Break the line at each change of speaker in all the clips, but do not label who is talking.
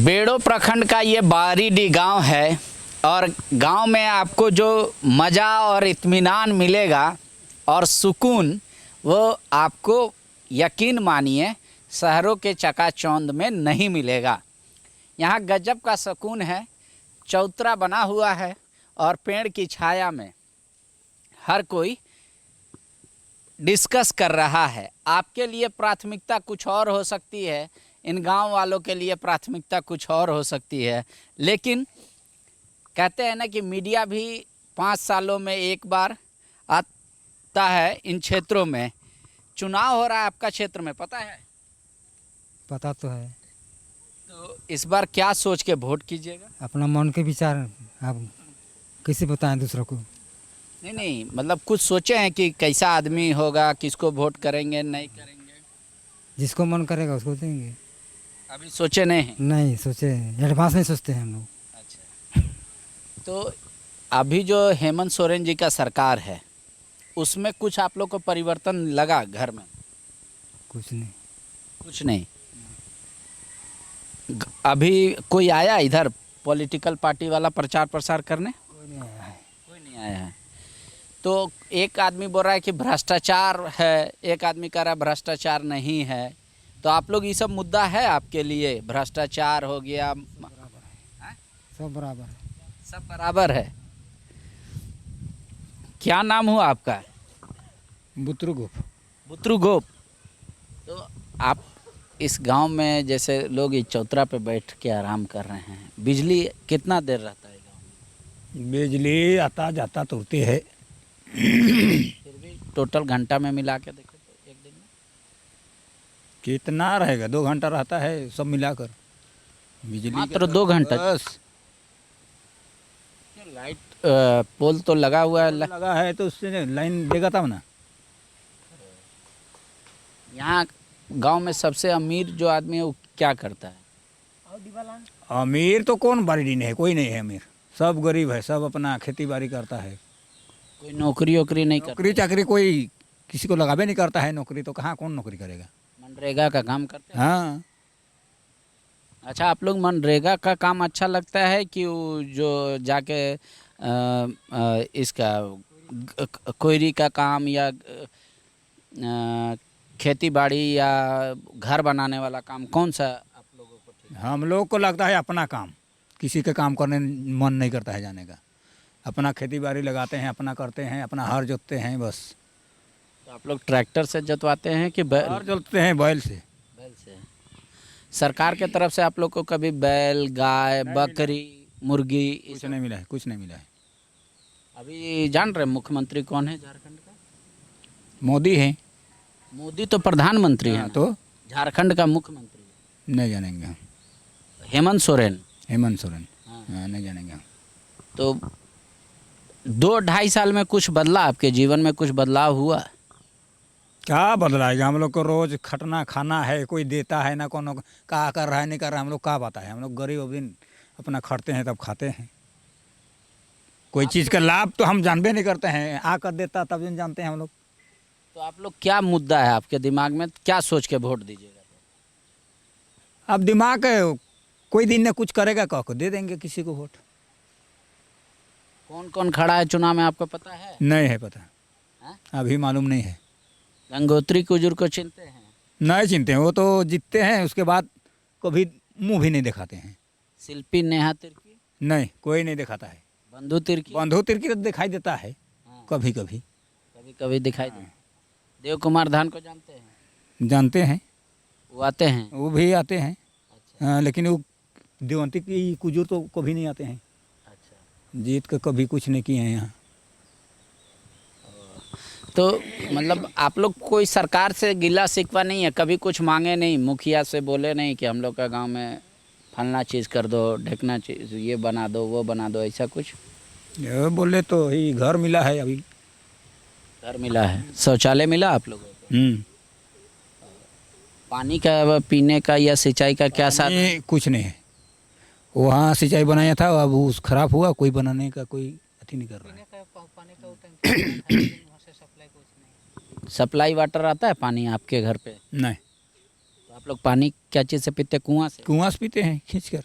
बेड़ो प्रखंड का ये बारीडीह गांव है और गांव में आपको जो मज़ा और इत्मीनान मिलेगा और सुकून वो आपको यकीन मानिए शहरों के चकाचौंध में नहीं मिलेगा। यहाँ गजब का सुकून है, चौतरा बना हुआ है और पेड़ की छाया में हर कोई डिस्कस कर रहा है। आपके लिए प्राथमिकता कुछ और हो सकती है, इन गांव वालों के लिए प्राथमिकता कुछ और हो सकती है, लेकिन कहते हैं ना कि मीडिया भी 5 सालों में एक बार आता है। इन क्षेत्रों में चुनाव हो रहा है, आपका क्षेत्र में पता है?
पता तो है।
तो इस बार क्या सोच के वोट कीजिएगा?
अपना मन के विचार आप कैसे बताएं दूसरों को?
नहीं, मतलब कुछ सोचे हैं कि कैसा आदमी होगा, किसको वोट करेंगे नहीं करेंगे?
जिसको मन करेगा उसको देंगे।
अभी सोचे नहीं हैं?
नहीं सोचे, एडवांस नहीं सोचते हैं हम लोग।
अच्छा, तो अभी जो हेमंत सोरेन जी का सरकार है उसमें कुछ आप लोग को परिवर्तन लगा घर में?
कुछ नहीं।
कुछ नहीं। अभी कोई आया इधर पॉलिटिकल पार्टी वाला प्रचार प्रसार करने?
कोई नहीं आया है।
कोई नहीं आया है। तो एक आदमी बोल रहा है कि भ्रष्टाचार है, एक आदमी कह रहा है भ्रष्टाचार नहीं है। तो आप लोग ये सब मुद्दा है आपके लिए? भ्रष्टाचार हो गया,
सब बराबर है।
सब बराबर है। क्या नाम हुआ आपका?
बुतरुगुप।
बुतरुगोप। तो आप इस गांव में जैसे लोग इस चौतरा पे बैठ के आराम कर रहे हैं, बिजली कितना देर रहता है गांव में?
बिजली आता जाता तो होती है।
फिर भी टोटल घंटा में मिला के देखो तो एक दिन में
कितना रहेगा? 2 घंटा रहता है सब मिलाकर बिजली का।
मात्र 2 घंटा?
बस
लाइट पोल तो लगा हुआ है।
लगा है तो उससे लाइन देगा तब ना।
यहाँ गांव में सबसे अमीर जो आदमी है वो क्या करता है?
अमीर तो कौन बारीडीह नहीं है, कोई नहीं है अमीर। सब गरीब है, सब अपना खेती बाड़ी करता है।
कोई नौकरी वोकरी नहीं करता?
नौकरी चाकरी कोई किसी को लगावे नहीं करता है। नौकरी तो कहाँ कौन नौकरी करेगा?
मनरेगा का काम करते हैं?
हाँ।
अच्छा, आप लोग मनरेगा का काम अच्छा लगता है कि वो जो जाके इसका कोयरी का काम या खेती बाड़ी या घर बनाने वाला काम, कौन सा आप लोगों को ठीक?
हम लोग को लगता है अपना काम, किसी के काम करने मन नहीं करता है जाने का। अपना खेती बाड़ी लगाते हैं, अपना करते हैं, अपना हर जोतते हैं बस।
तो आप लोग ट्रैक्टर से जोतवाते हैं कि
हर जोतते हैं बैल से।
बैल से? सरकार के तरफ से आप लोग को कभी बैल, गाय, बकरी, मुर्गी
कुछ नहीं मिला है, कुछ नहीं मिला है।
अभी जान रहे मुख्यमंत्री कौन है झारखंड का?
मोदी है।
मोदी तो प्रधानमंत्री है
हाँ,
ना?
तो
झारखंड का मुख्यमंत्री
नहीं जानेंगे हम।
हेमंत सोरेन।
हेमंत सोरेन।
हाँ।
हाँ, नहीं जानेंगे हम।
तो 2-2.5 साल में कुछ बदला? आपके जीवन में कुछ बदलाव हुआ?
क्या बदलाएगा? हम लोग को रोज खटना खाना है, कोई देता है ना, कौन क्या कर रहा है नहीं कर रहा है, हम लोग क्या पता है। हम लोग गरीब दिन अपना खटते हैं तब खाते हैं। कोई चीज़ का लाभ तो हम जानबे नहीं करते हैं। आकर देता तब दिन जानते हैं हम लोग।
तो आप लोग क्या मुद्दा है आपके दिमाग में, क्या सोच के वोट दीजिएगा?
अब दिमाग है, कोई दिन ने कुछ करेगा कह को दे देंगे किसी को वोट।
कौन कौन खड़ा है चुनाव में आपको पता है?
नहीं है पता।
हाँ?
अभी मालूम नहीं है।
गंगोत्री कुजूर को चिनते हैं?
नहीं चिनते हैं, वो तो जीतते हैं उसके बाद कभी मुंह भी नहीं दिखाते हैं।
शिल्पी नेहा तिर्की?
नहीं, कोई नहीं दिखाता है।
बंधु तिर्की?
बंधु तिर्की तो दिखाई देता है
हाँ।
कभी कभी।
कभी कभी दिखाई दे। देव कुमार धान को जानते हैं?
जानते हैं,
वो आते हैं?
वो भी आते हैं।
अच्छा।
हाँ, लेकिन वो देवंती की कुजूर तो कभी नहीं आते हैं।
अच्छा,
जीत कर कभी कुछ नहीं किए हैं यहाँ।
तो मतलब आप लोग कोई सरकार से गिला शिकवा नहीं है? कभी कुछ मांगे नहीं, मुखिया से बोले नहीं कि हम लोग का गांव में फलना चीज़ कर दो, ढेकना चीज़ ये बना दो, वो बना दो, ऐसा कुछ?
ये बोले तो ही घर मिला है अभी।
घर मिला है? शौचालय मिला आप लोगों को? पानी का पीने का या सिंचाई का क्या साथ?
ये कुछ नहीं है। वहाँ सिंचाई बनाया था, अब उस खराब हुआ, कोई बनाने का कोई अथी नहीं कर रहा है।
सप्लाई वाटर आता है पानी आपके घर पे?
नहीं,
तो आप लोग पानी क्या चीज़ से पीते? कुआं से?
कुआं से पीते हैं खींच कर।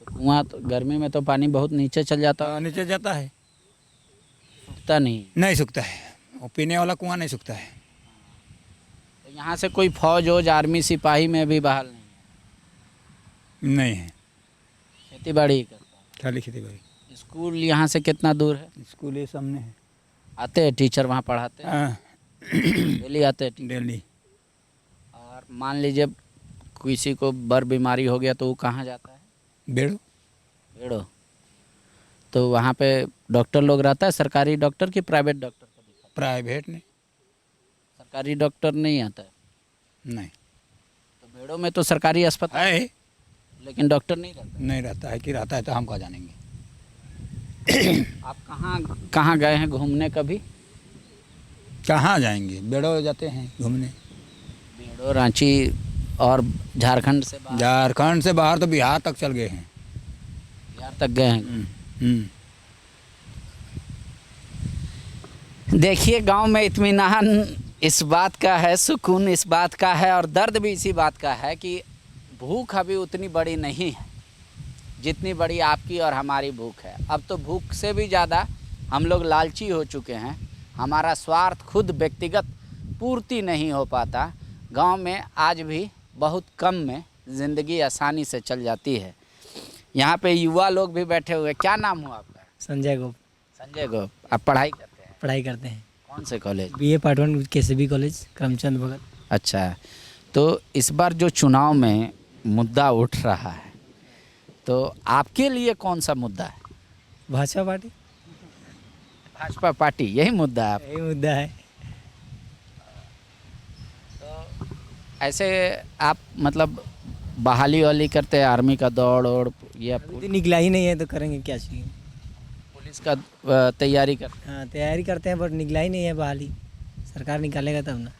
तो कुआं तो गर्मी में तो पानी बहुत नीचे चल जाता
नीचे जाता है,
होता नहीं।
नहीं सूखता है, वो पीने वाला कुआं नहीं सूखता है।
तो यहाँ से कोई फौज वोज आर्मी सिपाही में भी बहाल नहीं है,
नहीं है,
खेती बाड़ी ही करता
खाली खेती बाड़ी।
है। स्कूल यहाँ से कितना दूर है?
स्कूल ये सामने है।
आते हैं टीचर वहाँ पढ़ाते हैं,
हाँ,
डेली आते हैं टीचर।
डेली।
और मान लीजिए किसी को बर बीमारी हो गया तो वो कहाँ जाता है?
बेड़ो।
बेड़ो। तो वहाँ पे डॉक्टर लोग रहता है, सरकारी डॉक्टर कि प्राइवेट डॉक्टर को दिखाता
प्राइवेट नहीं।
है? सरकारी डॉक्टर नहीं आता है।
नहीं
तो बेड़ो में तो सरकारी अस्पताल
है,
लेकिन डॉक्टर नहीं रहता।
नहीं रहता है कि रहता है तो हम कहाँ जानेंगे।
आप कहाँ कहाँ गए हैं घूमने कभी?
कहाँ जाएंगे, बेड़ो जाते हैं घूमने।
बेड़ो, रांची और झारखंड से बाहर
झारखंड से बाहर तो बिहार तक चल गए हैं।
बिहार तक गए हैं।
हम्म।
देखिए गांव में इत्मीनान इस बात का है, सुकून इस बात का है और दर्द भी इसी बात का है कि भूख अभी उतनी बड़ी नहीं है जितनी बड़ी आपकी और हमारी भूख है। अब तो भूख से भी ज़्यादा हम लोग लालची हो चुके हैं, हमारा स्वार्थ खुद व्यक्तिगत पूर्ति नहीं हो पाता। गांव में आज भी बहुत कम में ज़िंदगी आसानी से चल जाती है। यहाँ पे युवा लोग भी बैठे हुए। क्या नाम हुआ आपका?
संजय गोप।
संजय गोप। आप पढ़ाई करते हैं?
पढ़ाई करते हैं,
कौन से college?
BA part 1 KCB college Karamchand Bhagat.
अच्छा, तो इस बार जो चुनाव में मुद्दा उठ रहा है तो आपके लिए कौन सा मुद्दा है?
भाजपा पार्टी,
भाजपा पार्टी, यही मुद्दा है।
यही मुद्दा है।
ऐसे आप मतलब बहाली वाली करते हैं, आर्मी का दौड़ और या
अभी तो निकला ही नहीं है तो करेंगे क्या चाहिए।
पुलिस का तैयारी करते
हाँ, तैयारी करते हैं, बट निकला ही नहीं है बहाली। सरकार निकालेगा तब ना।
हैं?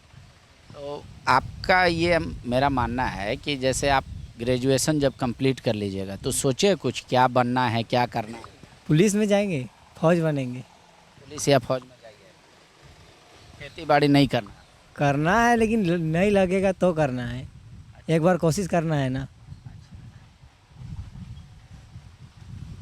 तो आपका ये मेरा मानना है कि जैसे आप ग्रेजुएशन जब कंप्लीट कर लीजिएगा तो सोचिए कुछ क्या बनना है, क्या करना है।
पुलिस में जाएंगे, फौज बनेंगे।
पुलिस या फौज में जाइए, खेती बाड़ी नहीं करना।
करना है लेकिन नहीं लगेगा तो करना है, एक बार कोशिश करना है ना।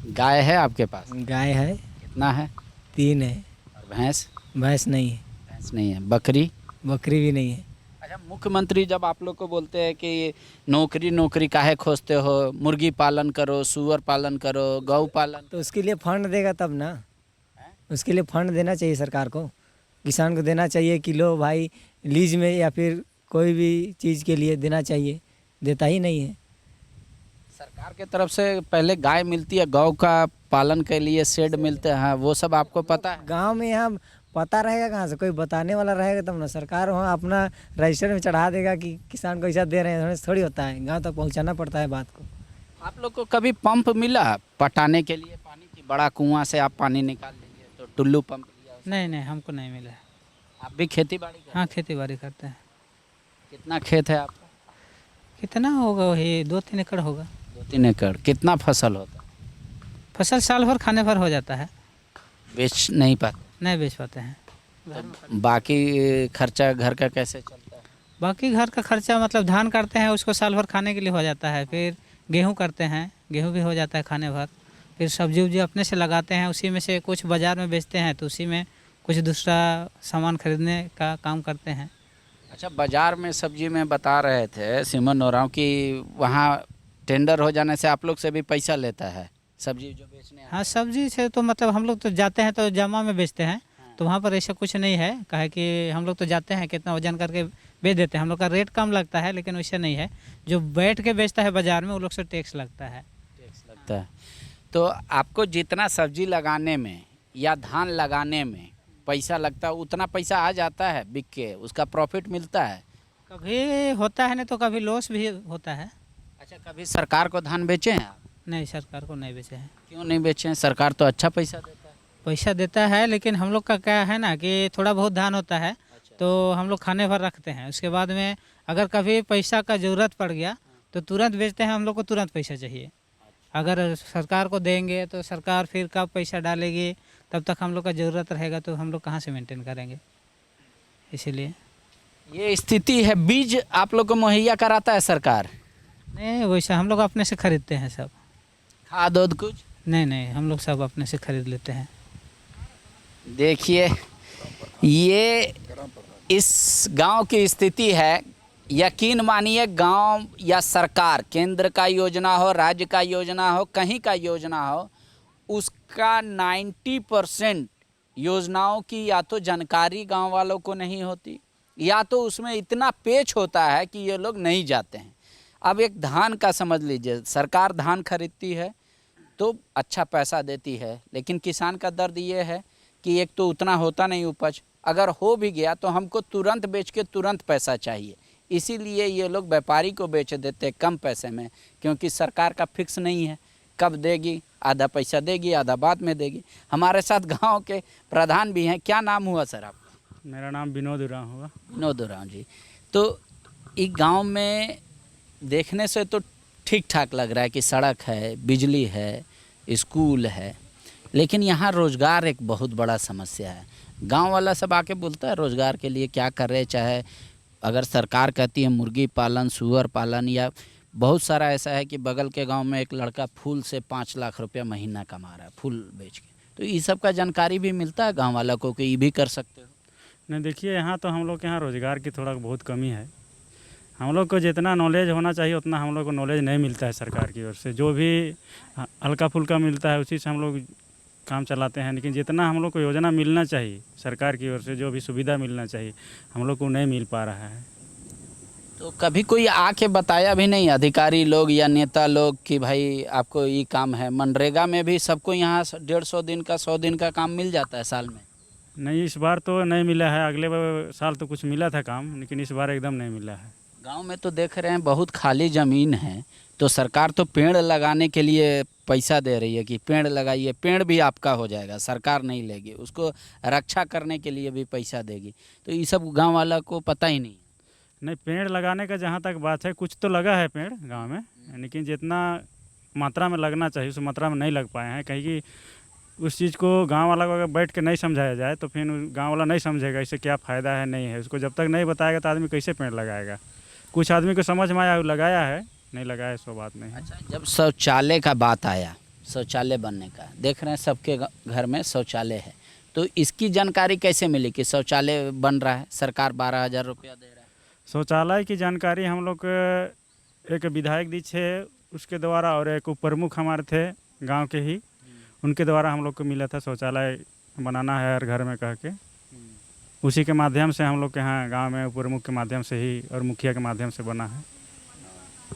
गाय है आपके पास?
गाय है,
कितना है?
3 है।
और भैंस?
भैंस नहीं है।
भैंस नहीं है। बकरी?
बकरी भी नहीं है।
अच्छा, मुख्यमंत्री जब आप लोग को बोलते हैं कि नौकरी नौकरी काहे खोजते हो, मुर्गी पालन करो, सुअर पालन करो, गौ पालन,
तो उसके लिए फंड देगा तब ना। उसके लिए फंड देना चाहिए सरकार को, किसान को देना चाहिए कि लो भाई लीज में या फिर कोई भी चीज़ के लिए देना चाहिए, देता ही नहीं है।
सरकार के तरफ से पहले गाय मिलती है, गौ का पालन के लिए शेड मिलते हैं, वो सब आपको पता है?
गांव में यहाँ पता रहेगा कहाँ से, कोई बताने वाला रहेगा तब ना। सरकार वहाँ अपना रजिस्टर में चढ़ा देगा कि किसान को ऐसा दे रहे हैं, थोड़ी होता है। गांव तक पहुँचाना पड़ता है बात को।
आप लोग को कभी पंप मिला पटाने के लिए पानी की? बड़ा कुआं से आप पानी निकाल लीजिए तो टुल्लू पंप लिया उससे?
नहीं नहीं, हमको नहीं मिला है।
आप भी खेती बाड़ी करते हैं?
हाँ, खेती बाड़ी करते हैं।
कितना खेत है आपका?
कितना होगा, वही 2-3 एकड़ होगा।
2-3 एकड़। कितना फसल होता है?
फसल साल भर खाने भर हो जाता है,
बेच नहीं पाते?
नहीं बेच पाते हैं।
तो बाकी खर्चा घर का कैसे चलता है?
बाकी घर का खर्चा मतलब धान करते हैं, उसको साल भर खाने के लिए हो जाता है। फिर गेहूँ करते हैं, गेहूँ भी हो जाता है खाने भर। फिर सब्जी उब्जी अपने से लगाते हैं, उसी में से कुछ बाज़ार में बेचते हैं, तो उसी में कुछ दूसरा सामान खरीदने का काम करते हैं।
अच्छा, बाजार में सब्जी में बता रहे थे सिमन ओराव कि वहाँ टेंडर हो जाने से आप लोग से भी पैसा लेता है सब्जी जो बेचने?
हाँ, सब्जी से तो मतलब हम लोग तो जाते हैं तो जमा में बेचते हैं, तो वहाँ पर ऐसा कुछ नहीं है। काहे कि हम लोग तो जाते हैं, कितना वजन करके बेच देते हैं। हम लोग का रेट कम लगता है, लेकिन वैसे नहीं है। जो बैठ के बेचता है बाज़ार में, वो लोग से टैक्स लगता है।
टैक्स लगता है। तो आपको जितना सब्जी लगाने में या धान लगाने में पैसा लगता है उतना पैसा आ जाता है बिक के, उसका प्रॉफिट मिलता है?
कभी होता है, नहीं तो कभी लॉस भी होता है।
अच्छा, कभी सरकार को धान बेचे हैं आप?
नहीं, सरकार को नहीं बेचे हैं।
क्यों नहीं बेचे हैं? सरकार तो अच्छा पैसा देता है।
पैसा देता है, लेकिन हम लोग का क्या है ना कि थोड़ा बहुत धान होता है तो हम लोग खाने भर रखते हैं। उसके बाद में अगर कभी पैसा का ज़रूरत पड़ गया तो तुरंत बेचते हैं। हम लोग को तुरंत पैसा चाहिए। अगर सरकार को देंगे तो सरकार फिर कब पैसा डालेगी, तब तक हम लोग का ज़रूरत रहेगा तो हम लोग कहाँ से मेंटेन करेंगे। इसीलिए
ये स्थिति है। बीज आप लोग को मुहैया कराता है सरकार?
नहीं, वैसा हम लोग अपने से खरीदते हैं सब।
खाद उद कुछ?
नहीं नहीं, हम लोग सब अपने से खरीद लेते हैं।
देखिए, ये इस गांव की स्थिति है। यकीन मानिए, गांव या सरकार, केंद्र का योजना हो, राज्य का योजना हो, कहीं का योजना हो, उसका 90% योजनाओं की या तो जानकारी गांव वालों को नहीं होती, या तो उसमें इतना पेच होता है कि ये लोग नहीं जाते हैं। अब एक धान का समझ लीजिए, सरकार धान खरीदती है तो अच्छा पैसा देती है, लेकिन किसान का दर्द ये है कि एक तो उतना होता नहीं उपज, अगर हो भी गया तो हमको तुरंत बेच के तुरंत पैसा चाहिए। इसीलिए ये लोग व्यापारी को बेच देते हैं कम पैसे में, क्योंकि सरकार का फिक्स नहीं है कब देगी, आधा पैसा देगी आधा बाद में देगी। हमारे साथ गांव के प्रधान भी हैं। क्या नाम हुआ सर आपका?
मेरा नाम विनोद उरांव हुआ।
विनोद उरांव जी। तो इस गांव में देखने से तो ठीक ठाक लग रहा है कि सड़क है, बिजली है, स्कूल है, लेकिन यहाँ रोज़गार एक बहुत बड़ा समस्या है। गांव वाला सब आके बोलता है रोज़गार के लिए क्या कर रहे, चाहे अगर सरकार कहती है मुर्गी पालन, सूअर पालन, या बहुत सारा ऐसा है कि बगल के गांव में एक लड़का फूल से 5 लाख रुपया महीना कमा रहा है, फूल बेच के। तो ये सब का जानकारी भी मिलता है गांव वाला को कि ये भी कर सकते हो?
नहीं, देखिए यहाँ तो हम लोग के यहाँ रोज़गार की थोड़ा बहुत कमी है। हम लोग को जितना नॉलेज होना चाहिए उतना हम लोग को नॉलेज नहीं मिलता है सरकार की ओर से। जो भी हल्का फुल्का मिलता है उसी से हम लोग काम चलाते हैं, लेकिन जितना हम लोग को योजना मिलना चाहिए सरकार की ओर से, जो भी सुविधा मिलना चाहिए, हम लोग को नहीं मिल पा रहा है।
तो कभी कोई आके बताया भी नहीं, अधिकारी लोग या नेता लोग, कि भाई आपको ये काम है? मनरेगा में भी सबको यहाँ 150 दिन का 100 दिन का काम मिल जाता है साल में।
नहीं, इस बार तो नहीं मिला है। अगले साल तो कुछ मिला था काम, लेकिन इस बार एकदम नहीं मिला है।
गांव में तो देख रहे हैं बहुत खाली ज़मीन है, तो सरकार तो पेड़ लगाने के लिए पैसा दे रही है कि पेड़ लगाइए, पेड़ भी आपका हो जाएगा, सरकार नहीं लेगी, उसको रक्षा करने के लिए भी पैसा देगी। तो ये सब गांव वाला को पता ही नहीं।
नहीं, पेड़ लगाने का जहाँ तक बात है, कुछ तो लगा है पेड़ गांव में, लेकिन जितना मात्रा में लगना चाहिए उस मात्रा में नहीं लग पाए हैं। कहीं कि उस चीज़ को गांव वाला को अगर बैठ के नहीं समझाया जाए तो फिर गांव वाला नहीं समझेगा इससे क्या फ़ायदा है नहीं है। उसको जब तक नहीं बताएगा तो आदमी कैसे पेड़ लगाएगा। कुछ आदमी को समझ में आया, लगाया है, नहीं लगाया सो बात नहीं है।
अच्छा, जब शौचालय का बात आया, शौचालय बनने का, देख रहे हैं सबके घर में शौचालय है, तो इसकी जानकारी कैसे मिली कि शौचालय बन रहा है? सरकार 12,000 रुपया दे रहा है।
शौचालय की जानकारी हम लोग एक विधायक दी थे उसके द्वारा, और एक प्रमुख हमारे थे गांव के ही, उनके द्वारा हम लोग को मिला था शौचालय बनाना है हर घर में कह के। उसी के माध्यम से हम लोग के यहाँ गांव में प्रमुख के माध्यम से ही और मुखिया के माध्यम से बना है।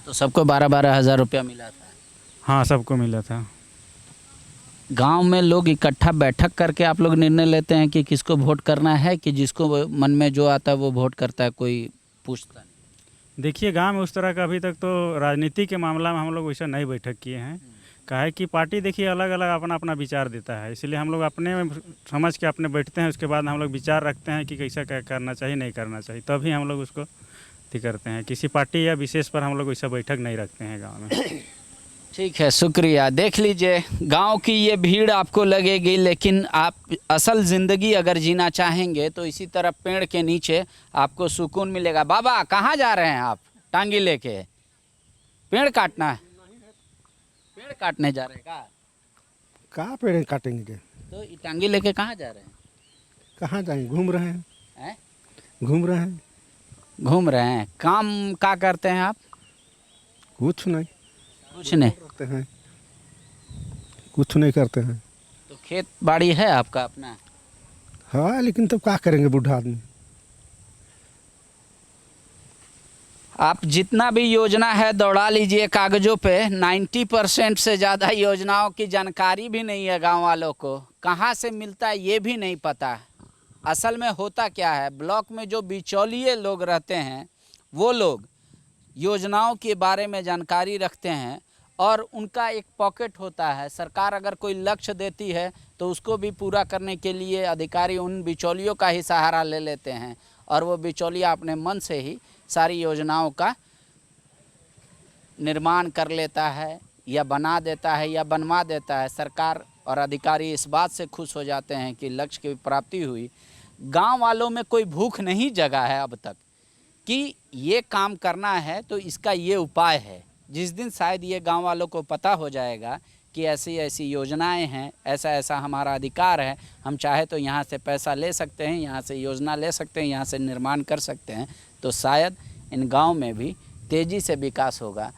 तो सबको 12,000 रुपया मिला था?
हाँ, सबको मिला था।
गांव में लोग इकट्ठा बैठक करके आप लोग निर्णय लेते हैं कि किसको वोट करना है, कि जिसको मन में जो आता है वो वोट करता है, कोई पूछता नहीं?
देखिए, गांव में उस तरह का अभी तक तो राजनीति के मामला में हम लोग वैसा नहीं बैठक किए हैं। काहे कि पार्टी देखिए अलग अलग अपना अपना विचार देता है, इसलिए हम लोग अपने में समझ के अपने बैठते हैं। उसके बाद हम लोग विचार रखते हैं कि कैसा क्या करना चाहिए, नहीं करना चाहिए, तभी हम लोग उसको अथी करते हैं। किसी पार्टी या विशेष पर हम लोग वैसा बैठक नहीं रखते हैं गाँव में।
ठीक है, शुक्रिया। देख लीजिए, गांव की ये भीड़ आपको लगेगी, लेकिन आप असल ज़िंदगी अगर जीना चाहेंगे तो इसी तरह पेड़ के नीचे आपको सुकून मिलेगा। बाबा, कहाँ जा रहे हैं आप? टांगी लेके पेड़ काटना है? पेड़ काटने जा रहे हैं?
कहाँ पेड़ काटेंगे?
तो ये टांगी लेके कहाँ जा रहे हैं?
कहाँ जाएंगे? घूम रहे हैं।
हैं?
घूम रहे हैं।
घूम रहे हैं। काम क्या करते हैं आप?
कुछ नहीं
कुछ नहीं
करते हैं, कुछ नहीं करते हैं।
तो खेत बाड़ी है आपका अपना?
हाँ, लेकिन तब क्या करेंगे बूढ़ा आदमी।
आप जितना भी योजना है दौड़ा लीजिए कागज़ों पे, 90% से ज़्यादा योजनाओं की जानकारी भी नहीं है गांव वालों को। कहाँ से मिलता है ये भी नहीं पता। असल में होता क्या है, ब्लॉक में जो बिचौलिए लोग रहते हैं वो लोग योजनाओं के बारे में जानकारी रखते हैं, और उनका एक पॉकेट होता है। सरकार अगर कोई लक्ष्य देती है तो उसको भी पूरा करने के लिए अधिकारी उन बिचौलियों का ही सहारा ले लेते हैं, और वो बिचौलिया अपने मन से ही सारी योजनाओं का निर्माण कर लेता है, या बना देता है, या बनवा देता है। सरकार और अधिकारी इस बात से खुश हो जाते हैं कि लक्ष्य की प्राप्ति हुई। गांव वालों में कोई भूख नहीं जगा है अब तक कि ये काम करना है तो इसका ये उपाय है। जिस दिन शायद ये गांव वालों को पता हो जाएगा कि ऐसी ऐसी योजनाएं हैं, ऐसा ऐसा हमारा अधिकार है, हम चाहे तो यहाँ से पैसा ले सकते हैं, यहाँ से योजना ले सकते हैं, यहाँ से निर्माण कर सकते हैं, तो शायद इन गांव में भी तेज़ी से विकास होगा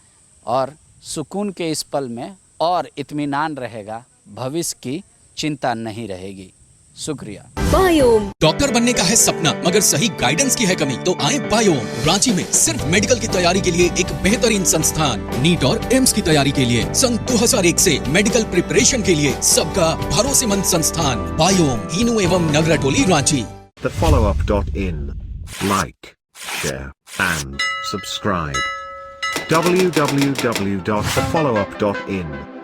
और सुकून के इस पल में और इत्मीनान रहेगा, भविष्य की चिंता नहीं रहेगी। शुक्रिया।
बायोम
डॉक्टर बनने का है सपना मगर सही गाइडेंस की है कमी, तो आए बायोम। रांची में सिर्फ मेडिकल की तैयारी के लिए एक बेहतरीन संस्थान, नीट और एम्स की तैयारी के लिए सन 2001 से मेडिकल प्रिपरेशन के लिए सबका भरोसेमंद संस्थान बायोम, हीनू एवं नगरटोली, Ranchi.
thefollowup.in. Like, share and subscribe. www.thefollowup.in